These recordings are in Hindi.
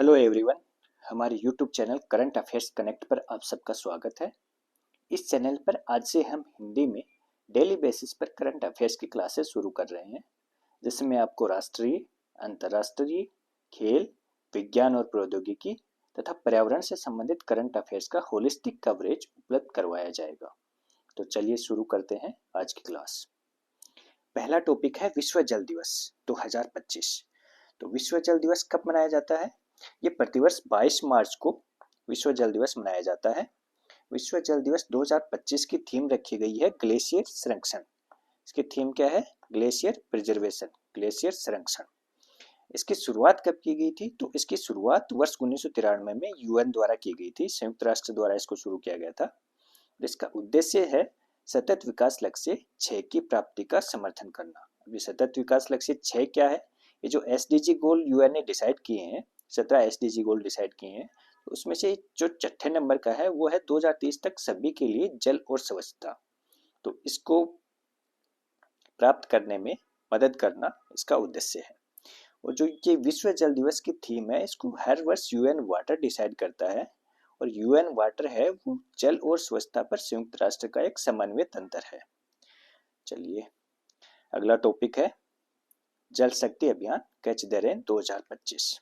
Hello everyone. हमारे YouTube channel current affairs connect पर आप सबका स्वागत है। इस चैनल पर आज से हम हिंदी में डेली बेसिस पर करंट अफेयर्स की क्लासेस शुरू कर रहे हैं, जिसमें आपको राष्ट्रीय, अंतर्राष्ट्रीय, खेल, विज्ञान और प्रौद्योगिकी तथा पर्यावरण से संबंधित करंट अफेयर्स का होलिस्टिक कवरेज उपलब्ध करवाया जाएगा। तो चलिए शुरू करते हैं आज की क्लास। पहला टॉपिक है विश्व जल दिवस 2025। तो विश्व जल दिवस कब मनाया जाता है? ये प्रतिवर्ष 22 मार्च को विश्व जल दिवस मनाया जाता है। विश्व जल दिवस 2025 की थीम रखी गई है ग्लेशियर संरक्षण। इसकी थीम क्या है? ग्लेशियर प्रिजर्वेशन, ग्लेशियर संरक्षण। इसकी शुरुआत कब की गई थी? तो इसकी शुरुआत वर्ष 1993 में यूएन द्वारा की गई थी, संयुक्त राष्ट्र द्वारा इसको शुरू किया गया था। इसका उद्देश्य है सतत विकास लक्ष्य 6 की प्राप्ति का समर्थन करना। अभी सतत विकास लक्ष्य 6 क्या है? ये जो एसडीजी गोल यूएन ने डिसाइड किए हैं, 17 एसडीजी गोल डिसाइड किए हैं, तो उसमें से जो चौथे नंबर का है वो है 2030 तक सभी के लिए जल और स्वच्छता। तो इसको प्राप्त करने में मदद करना इसका उद्देश्य है। और जो ये विश्व जल दिवस की थीम है, इसको हर वर्ष यूएन वाटर डिसाइड करता है, और यूएन वाटर है वो जल और स्वच्छता पर संयुक्त राष्ट्र का एक समन्वय तंत्र है। चलिए अगला टॉपिक है जल शक्ति अभियान कैच द रेन 2025।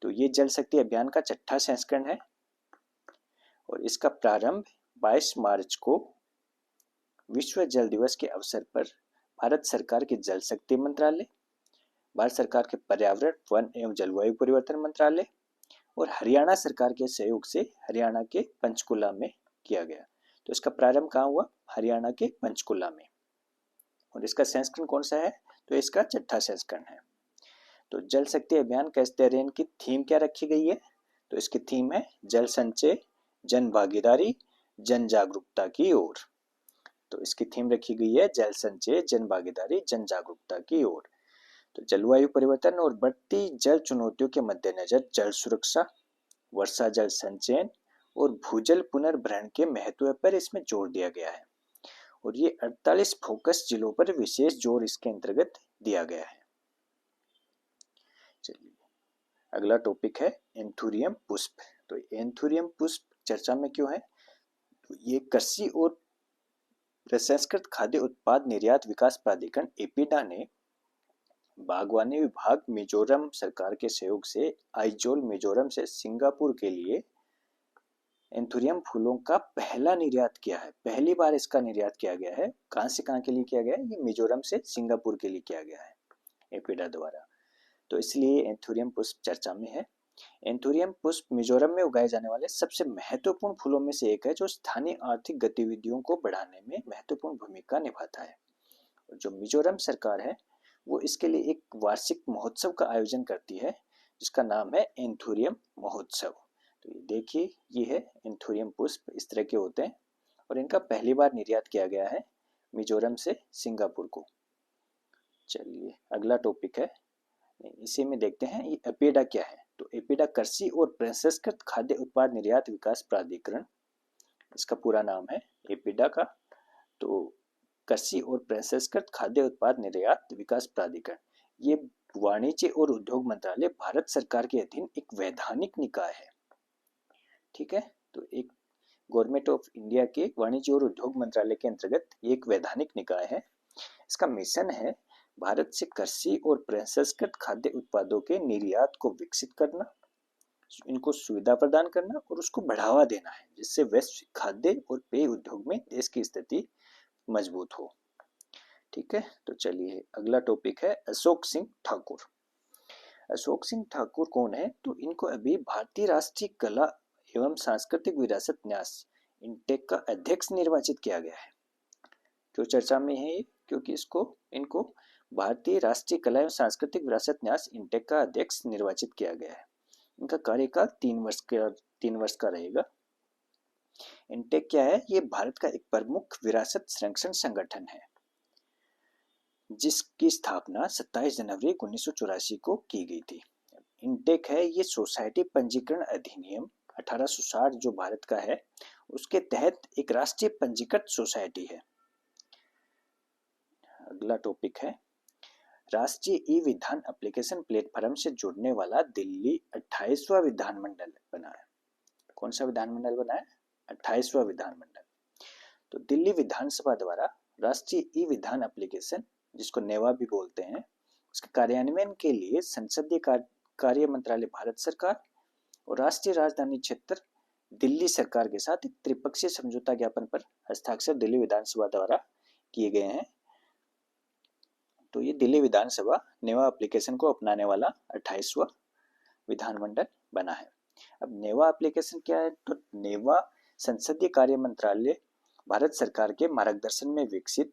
तो ये जल शक्ति अभियान का 6ठा संस्करण है और इसका प्रारंभ 22 मार्च को विश्व जल दिवस के अवसर पर भारत सरकार के जल शक्ति मंत्रालय, भारत सरकार के पर्यावरण, वन एवं जलवायु परिवर्तन मंत्रालय और हरियाणा सरकार के सहयोग से हरियाणा के पंचकुला में किया गया। तो इसका प्रारंभ कहाँ हुआ? हरियाणा के पंचकुला में। और इसका संस्करण कौन सा है? तो इसका 6ठा संस्करण है। तो जल शक्ति अभियान कैच द रेन की थीम क्या रखी गई है? तो इसकी थीम है जल संचय, जन भागीदारी, जन जागरूकता की ओर। तो इसकी थीम रखी गई है जल संचय, जन भागीदारी, जन जागरूकता की ओर। तो जलवायु परिवर्तन और बढ़ती जल चुनौतियों के मद्देनजर जल सुरक्षा, वर्षा जल संचयन और भूजल पुनर्भरण के महत्व पर इसमें जोर दिया गया है। और ये 48 फोकस जिलों पर विशेष जोर इसके अंतर्गत दिया गया है। चलिए अगला टॉपिक है एंथुरियम पुष्प। तो एंथुरियम पुष्प चर्चा में क्यों है? तो ये कृषि और प्रसंस्कृत खाद्य उत्पाद निर्यात विकास प्राधिकरण एपीडा ने बागवानी विभाग मिजोरम सरकार के सहयोग से आइजोल मिजोरम से सिंगापुर के लिए एंथुरियम फूलों का पहला निर्यात किया है। पहली बार इसका निर्यात किया गया है। कहां से कहां के लिए किया गया है? ये मिजोरम से सिंगापुर के लिए किया गया है एपीडा द्वारा। तो इसलिए एंथुरियम पुष्प चर्चा में है। एंथुरियम पुष्प मिजोरम में उगाए जाने वाले सबसे महत्वपूर्ण फूलों में से एक है, जो स्थानीय आर्थिक गतिविधियों को बढ़ाने में महत्वपूर्ण भूमिका निभाता है। और जो मिजोरम सरकार है वो इसके लिए एक वार्षिक महोत्सव का आयोजन करती है, जिसका नाम है एंथुरियम महोत्सव। तो ये देखिए, ये है एंथुरियम पुष्प, इस तरह के होते हैं और इनका पहली बार निर्यात किया गया है मिजोरम से सिंगापुर को। चलिए अगला टॉपिक है, इसी में देखते हैं ये एपीडा क्या है। तो एपीडा कृषि और प्रसंस्कृत खाद्य उत्पाद निर्यात विकास प्राधिकरण, इसका पूरा नाम है एपीडा का। तो कृषि और प्रसंस्कृत खाद्य उत्पाद निर्यात विकास प्राधिकरण, ये वाणिज्य और उद्योग मंत्रालय भारत सरकार के अधीन एक वैधानिक निकाय है। ठीक है, तो एक गवर्नमेंट ऑफ इंडिया के वाणिज्य और उद्योग मंत्रालय के अंतर्गत एक वैधानिक निकाय है। इसका मिशन है भारत से कृषि और प्रसंस्कृत खाद्य उत्पादों के निर्यात को विकसित करना, इनको सुविधा प्रदान करना और उसको बढ़ावा देना है, जिससे वैश्विक खाद्य और पेय उद्योग में देश की स्थिति मजबूत हो। ठीक है, तो चलिए अगला टॉपिक है अशोक सिंह ठाकुर। अशोक सिंह ठाकुर कौन है? तो इनको अभी भारतीय राष्ट्रीय कला एवं सांस्कृतिक विरासत न्यास इंटेक का अध्यक्ष निर्वाचित किया गया है। क्यों चर्चा में है? क्योंकि इनको भारतीय राष्ट्रीय कला एवं सांस्कृतिक विरासत न्यास इंटेक का अध्यक्ष निर्वाचित किया गया है। इनका कार्यकाल 3 वर्ष का रहेगा। इंटेक क्या है? ये भारत का एक प्रमुख विरासत संरक्षण संगठन है, जिसकी स्थापना 27 जनवरी 1984 को की गई थी। इंटेक है ये सोसाइटी पंजीकरण अधिनियम 1860 जो भारत का है, उसके तहत एक राष्ट्रीय पंजीकृत सोसाइटी है। अगला टॉपिक है राष्ट्रीय ई विधान एप्लीकेशन प्लेटफॉर्म से जुड़ने वाला दिल्ली 28वां विधानमंडल बना है। कौन सा विधानमंडल बना है? 28वां विधानमंडल। तो दिल्ली विधानसभा द्वारा राष्ट्रीय ई विधान एप्लीकेशन, जिसको नेवा भी बोलते हैं, उसके कार्यान्वयन के लिए संसदीय कार्य मंत्रालय भारत सरकार और राष्ट्रीय राजधानी क्षेत्र दिल्ली सरकार के साथ एक त्रिपक्षीय समझौता ज्ञापन पर हस्ताक्षर दिल्ली विधानसभा द्वारा किए गए हैं। तो ये दिल्ली विधानसभा नेवा एप्लीकेशन को अपनाने वाला 28वां विधानमंडल बना है। अब नेवा एप्लीकेशन क्या है? तो नेवा संसदीय कार्य मंत्रालय भारत सरकार के मार्गदर्शन में विकसित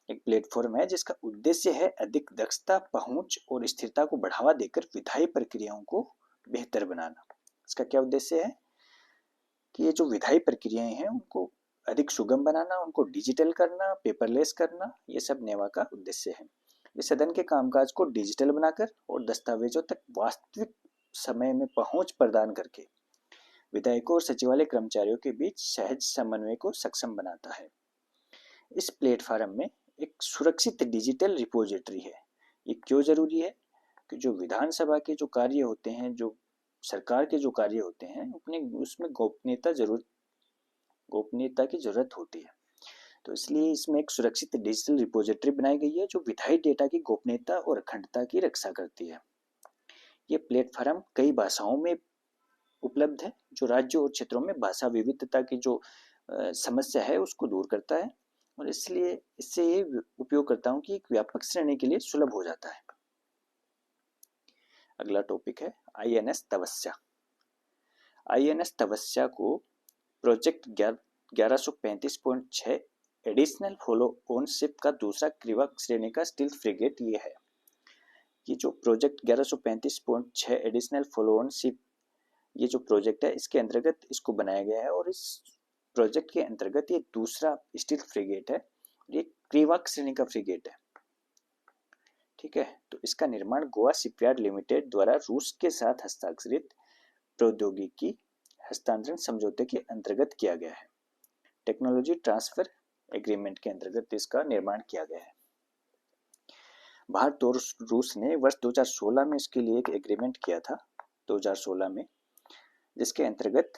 एक प्लेटफॉर्म है, जिसका उद्देश्य है अधिक दक्षता, पहुंच और स्थिरता को बढ़ावा देकर विधायी प्रक्रियाओं को बेहतर बनाना। इसका क्या उद्देश्य है कि ये जो विधायी प्रक्रियाएं हैं उनको अधिक सुगम बनाना, उनको डिजिटल करना, पेपरलेस करना, ये सब नेवा का उद्देश्य है। ये सदन के कामकाज को डिजिटल बनाकर और दस्तावेजों तक वास्तविक समय में पहुंच प्रदान करके विधायकों और सचिवालय कर्मचारियों के बीच सहज समन्वय को सक्षम बनाता है। इस प्लेटफॉर्म में एक सुरक्षित डिजिटल रिपोजिटरी है। ये क्यों जरूरी है? कि जो विधानसभा के जो कार्य होते हैं, जो सरकार के जो कार्य होते हैं, अपने उसमें गोपनीयता की जरूरत होती है। तो इसलिए इसमें एक सुरक्षित डिजिटल रिपोजिटरी बनाई गई है जो विधायी डेटा की गोपनीयता और अखंडता की रक्षा करती है। ये प्लेटफॉर्म कई भाषाओं में उपलब्ध है, जो राज्यों और क्षेत्रों में भाषा विविधता की जो समस्या है उसको दूर करता है, और इसलिए इससे ये उपयोगकर्ताओं की एक व्यापक श्रेणी के लिए सुलभ हो जाता है। अगला टॉपिक है INS तपस्या। INS तपस्या को project 1135.6 additional follow on ship का दूसरा क्रीवा श्रेणी का स्टील्थ फ्रिगेट ये है। ये जो project 1135.6 additional follow on ship, ये जो प्रोजेक्ट है इसके अंतर्गत इसको बनाया गया है, और इस प्रोजेक्ट के अंतर्गत ये दूसरा स्टील्थ फ्रिगेट है। ये क्रीवाक श्रेणी का फ्रिगेट है। ठीक है, तो इसका निर्माण गोवा शिपयार्ड लिमिटेड द्वारा रूस के साथ हस्ताक्षरित प्रौद्योगिकी हस्तांतरण समझौते के अंतर्गत किया गया है। टेक्नोलॉजी ट्रांसफर एग्रीमेंट के अंतर्गत इसका निर्माण किया गया है। भारत और रूस ने वर्ष 2016 में इसके लिए एक एग्रीमेंट किया था, 2016 में, जिसके अंतर्गत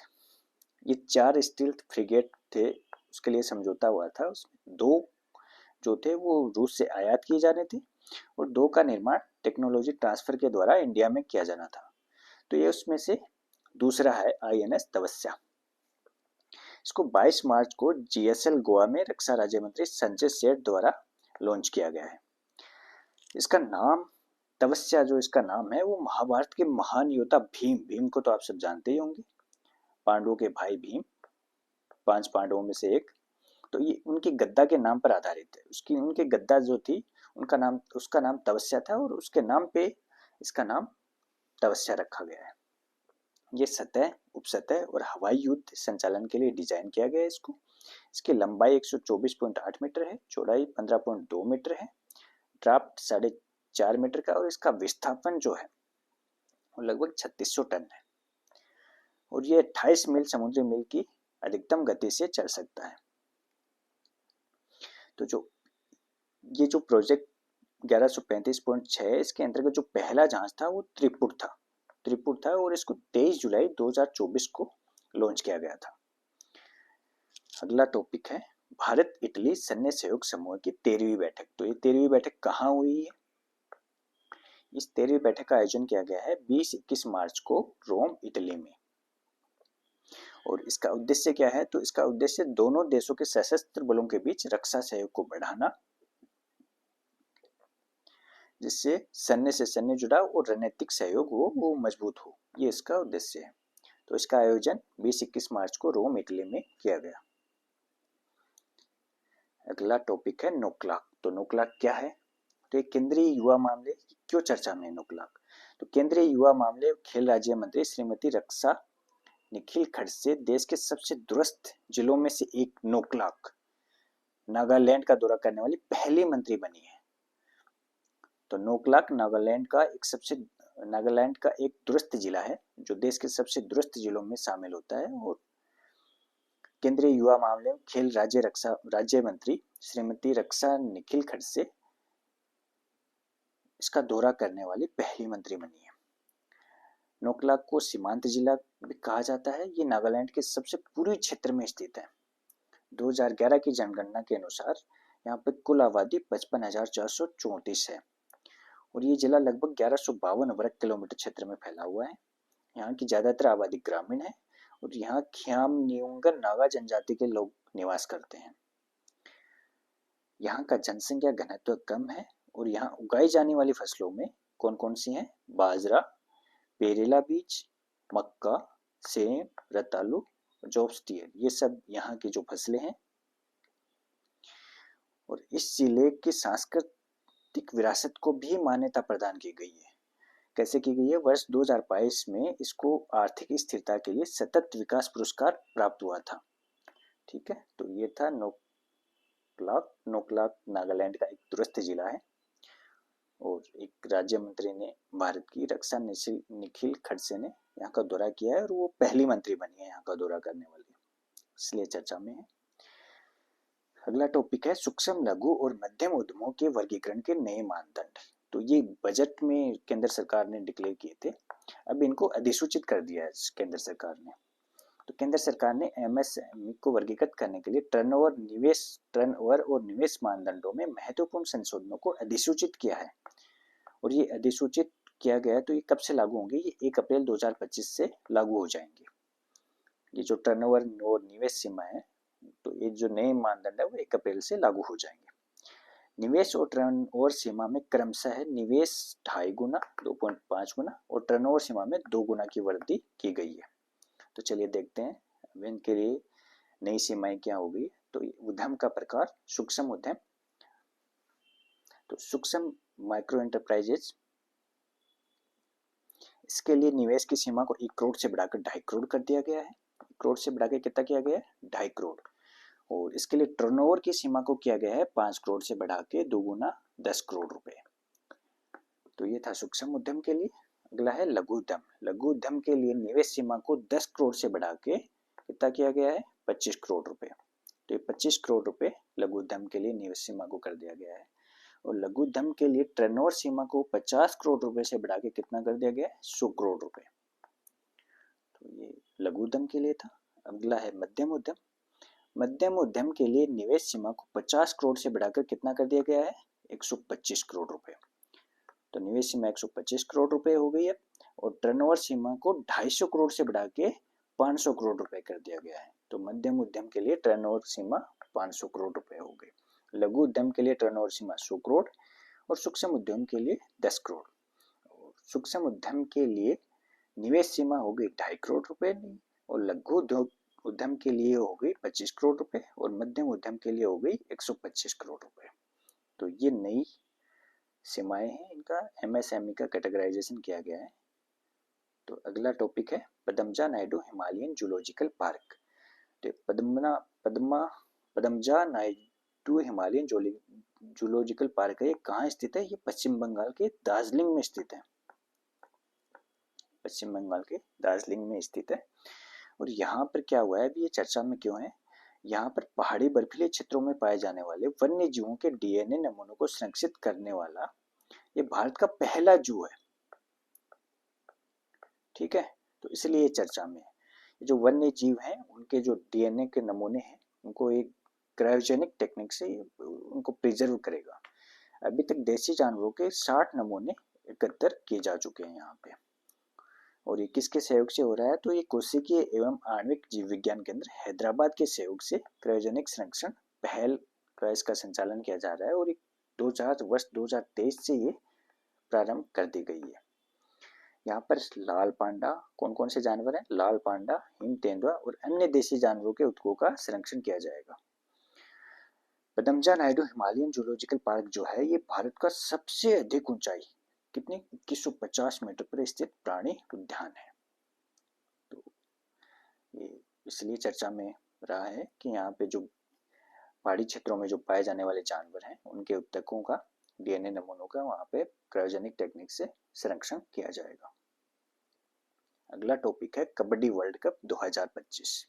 ये 4 स्टील्थ फ्रिगेट थे, उसके लिए समझौता हुआ था। उसमें 2 जो थे वो रूस से आयात किए जाने थे, और 2 का निर्माण टेक्नोलॉजी ट्रांसफर के द्वारा इंडिया में किया जाना था। तो ये उसमें से दूसरा है INS तपस्या। इसको 22 मार्च को GSL गोवा में रक्षा राज्य मंत्री संजय सेठ द्वारा लॉन्च किया गया है। इसका नाम तपस्या, जो इसका नाम है, वो महाभारत के महान योद्धा भीम को तो आप सब जानते ही होंगे, पांडवों के भाई भीम, 5 पांडवों में से एक। तो ये उनकी गद्दा के नाम पर आधारित है। उनकी गद्दा जो थी उसका नाम तपस्या था, और उसके नाम पे इसका नाम तपस्या रखा गया है। ये सतह, उपसतह और हवाई युद्ध संचालन के लिए डिजाइन किया गया है इसको। इसकी लंबाई 124.8 मीटर है, चौड़ाई 15.2 मीटर है, ड्राफ्ट 4.5 मीटर का, और इसका विस्थापन जो है वो लगभग 3600 टन है, और ये 28 मील समुद्री मील की अधिकतम गति से चल सकता है। तो ये जो प्रोजेक्ट 1135.6 है, इसके अंतर्गत जो पहला जहाज था वो त्रिपुर था, और इसको 23 जुलाई 2024 को लॉन्च किया गया था। अगला टॉपिक है भारत इटली सैन्य सहयोग समूह की 13वीं बैठक। तो ये 13वीं बैठक कहाँ हुई है? इस 13वीं बैठक का आयोजन किया गया है 20-21 मार्च को रोम, इटली में। और इसका उद्देश्य क्या है? तो इसका उद्देश्य दोनों देशों के सशस्त्र बलों के बीच रक्षा सहयोग को बढ़ाना, जिससे सैन्य से सैन्य जुड़ाव और रणनीतिक सहयोग वो मजबूत हो, ये इसका उद्देश्य है। तो इसका आयोजन 20-21 मार्च को रोम, इटली में किया गया। अगला टॉपिक है नोकलाक। तो नोकलाक क्या है? तो ये केंद्रीय युवा मामले क्यों चर्चा में नोकलाक? तो केंद्रीय युवा मामले खेल राज्य मंत्री श्रीमती रक्षा निखिल खड़से देश के सबसे दूरस्थ जिलों में से एक नोकलाक, नागालैंड का दौरा करने वाली पहली मंत्री बनी है। तो नोकलाक नागालैंड का एक दूरस्थ जिला है, जो देश के सबसे दूरस्थ जिलों में शामिल होता है, और केंद्रीय युवा मामले खेल राज्य मंत्री श्रीमती रक्षा निखिल खड़से इसका दौरा करने वाली पहली मंत्री बनी है। नोकलाक को सीमांत जिला भी कहा जाता है। ये नागालैंड के सबसे पूर्वी क्षेत्र में स्थित है। 2011 की जनगणना के अनुसार यहाँ पे कुल आबादी 55,434 है और ये जिला लगभग 1152 वर्ग किलोमीटर क्षेत्र में फैला हुआ है। यहाँ की ज्यादातर आबादी ग्रामीण है और यहाँ खियाम न्यूंगन नागा जनजाति के लोग निवास करते हैं। यहाँ का जनसंख्या घनत्व कम है और यहाँ उगाई जाने वाली फसलों में कौन कौन सी हैं? बाजरा, पेरेला बीज, मक्का, सेब, रतालू, जॉब्सटीयर, ये सब यहाँ की जो फसलें हैं। और इस जिले की सांस्कृतिक विरासत को भी मान्यता प्रदान की गई है। कैसे की गई है? वर्ष 2022 में इसको आर्थिक स्थिरता के लिए सतत विकास पुरस्कार प्राप्त हुआ था। ठीक है, तो ये था नोकलाक। नोकलाक नागालैंड का एक दूरस्थ जिला है और एक राज्य मंत्री ने, भारत की रक्षा निखिल खड़से ने यहाँ का दौरा किया है और वो पहली मंत्री बनी है यहाँ का दौरा करने वाली, इसलिए चर्चा में है। अगला टॉपिक है सूक्ष्म, लघु और मध्यम उद्यमों के वर्गीकरण के नए मानदंड। तो ये बजट में केंद्र सरकार ने डिक्लेयर किए थे, अब इनको अधिसूचित कर दिया है केंद्र सरकार ने। तो केंद्र सरकार ने एमएसएमई को वर्गीकृत करने के लिए टर्नओवर और निवेश मानदंडों में महत्वपूर्ण संशोधनों को अधिसूचित किया है। और ये अधिसूचित किया गया है तो ये कब से लागू होंगे? ये 1 अप्रैल 2025 से लागू हो जाएंगे। ये जो टर्नओवर और निवेश सीमा है, तो ये जो नए मानदंड है वो 1 अप्रैल से लागू हो जाएंगे। निवेश और टर्नओवर सीमा में क्रमशः निवेश 2.5 गुना, 2.5 गुना और टर्नओवर सीमा में 2 गुना की वृद्धि की गई है। तो चलिए देखते हैं अब इनके लिए नई सीमाएं क्या होगी। तो उद्यम का प्रकार सूक्ष्म उद्यम, तो सूक्ष्म माइक्रो एंटरप्राइजेज, इसके लिए निवेश की सीमा को 1 करोड़ से बढ़ाकर 2.5 करोड़ कर दिया गया है। 1 करोड़ से बढ़ाकर कितना किया गया है? 2.5 करोड़। और इसके लिए टर्नओवर की सीमा को किया गया है 5 करोड़ से बढ़ा के 2 गुना 10 करोड़ रुपए। तो ये था सूक्ष्म उद्यम के लिए। अगला है लघु उद्यम। लघु उद्यम के लिए निवेश सीमा को 10 करोड़ से बढ़ा के कितना किया गया है? 25 करोड़ रुपए। तो ये 25 करोड़ रुपए लघु उद्यम के लिए निवेश सीमा को कर दिया गया है। और लघु उद्यम के लिए टर्नओवर सीमा को 50 करोड़ रुपए से बढ़ा के कितना कर दिया गया है? 100 करोड़ रुपए। तो ये लघु उद्यम के लिए था। अगला है मध्यम उद्यम। मध्यम उद्यम के लिए निवेश सीमा को 50 करोड़ से बढ़ाकर कितना कर दिया गया है? 125 करोड़ रुपए। तो निवेश सीमा 125 करोड़ रुपए हो गई है और टर्नओवर सीमा को 250 करोड़ से बढ़ा के 500 करोड़ रुपए कर दिया गया है। तो मध्यम उद्यम के लिए टर्नओवर सीमा 500 करोड़ रुपए हो गई। लघु उद्यम के लिए टर्नओवर सीमा 100 करोड़ और सूक्ष्म उद्यम के लिए 10 करोड़। सूक्ष्म उद्यम के लिए निवेश सीमा हो गई 2.5 करोड़ रुपए और लघु उद्यम के लिए हो गई 25 करोड़ रुपए और मध्यम उद्यम के लिए हो गई 125 करोड़ रुपए। तो ये नई सीमाएं हैं, इनका एमएसएमई का कैटेगराइजेशन किया गया है। तो अगला टॉपिक है पदमजा नायडू हिमालयन जूलॉजिकल पार्क। तो पदमजा नायडू हिमालयन जूलॉजिकल पार्क है। ये कहाँ स्थित है? ये पश्चिम बंगाल के दार्जिलिंग में स्थित है। पश्चिम बंगाल के दार्जिलिंग में स्थित है। और यहाँ पर क्या हुआ है, अभी ये चर्चा में क्यों है? यहाँ पर पहाड़ी बर्फीले क्षेत्रों में पाए जाने वाले वन्य जीवों के डीएनए नमूनों को संरक्षित करने वाला ये भारत का पहला जू है। ठीक है, तो इसलिए ये चर्चा में है। जो वन्य जीव हैं उनके जो डीएनए के नमूने हैं उनको एक क्रायोजेनिक टेक्निक से उनको प्रिजर्व करेगा। अभी तक देसी जानवरों के 60 नमूने एकत्र किए जा चुके हैं यहाँ पे। और ये किसके सहयोग से हो रहा है? तो ये कोशिकीय एवं आणविक जीव विज्ञान केंद्र हैदराबाद के सहयोग से क्रायोजेनिक संरक्षण पहल का इसका संचालन किया जा रहा है और वर्ष 2023 से ये प्रारंभ कर दी गई है। यहाँ पर लाल पांडा, कौन कौन से जानवर हैं? लाल पांडा, हिम तेंदुआ और अन्य देसी जानवरों के उत्कों का संरक्षण किया जाएगा। पदमजा नायडू हिमालयन जूलॉजिकल पार्क जो है ये भारत का सबसे अधिक ऊंचाई कितनी 2150 मीटर पर स्थित प्राणी उद्यान है। तो ये इसलिए चर्चा में रहा है कि यहाँ पे जो पहाड़ी क्षेत्रों में जो पाए जाने वाले जानवर हैं उनके उत्तकों का डीएनए नमूनों का वहाँ पे क्रायोजेनिक टेक्निक से संरक्षण किया जाएगा। अगला टॉपिक है कबड्डी वर्ल्ड कप 2025।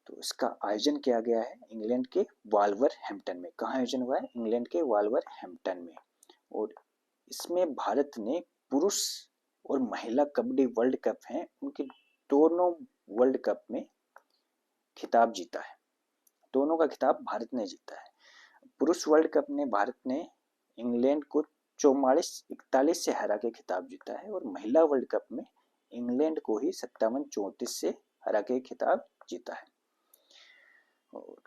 तो इसका आयोजन किया गया है इंग्लैंड के वाल्वरहेम्पटन में। कहाँ आयोजन हुआ है? इंग्लैंड के वाल्वरहेम्पटन में। और इसमें भारत ने पुरुष और महिला कबड्डी वर्ल्ड कप हैं उनके दोनों वर्ल्ड कप में खिताब जीता है। दोनों का खिताब भारत ने जीता है। पुरुष वर्ल्ड कप में भारत ने इंग्लैंड को 44-41 से हरा के खिताब जीता है और महिला वर्ल्ड कप में इंग्लैंड को ही 57-34 से हरा के खिताब जीता है। और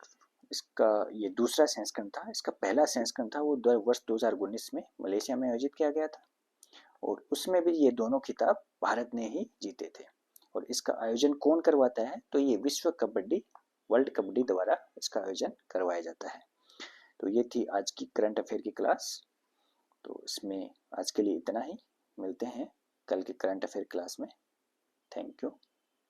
इसका ये दूसरा संस्करण था। इसका पहला संस्करण था वो वर्ष 2019 में मलेशिया में आयोजित किया गया था और उसमें भी ये दोनों खिताब भारत ने ही जीते थे। और इसका आयोजन कौन करवाता है? तो ये विश्व कबड्डी वर्ल्ड कबड्डी द्वारा इसका आयोजन करवाया जाता है। तो ये थी आज की करंट अफेयर की क्लास। तो इसमें आज के लिए इतना ही। मिलते हैं कल के करंट अफेयर क्लास में। Thank you.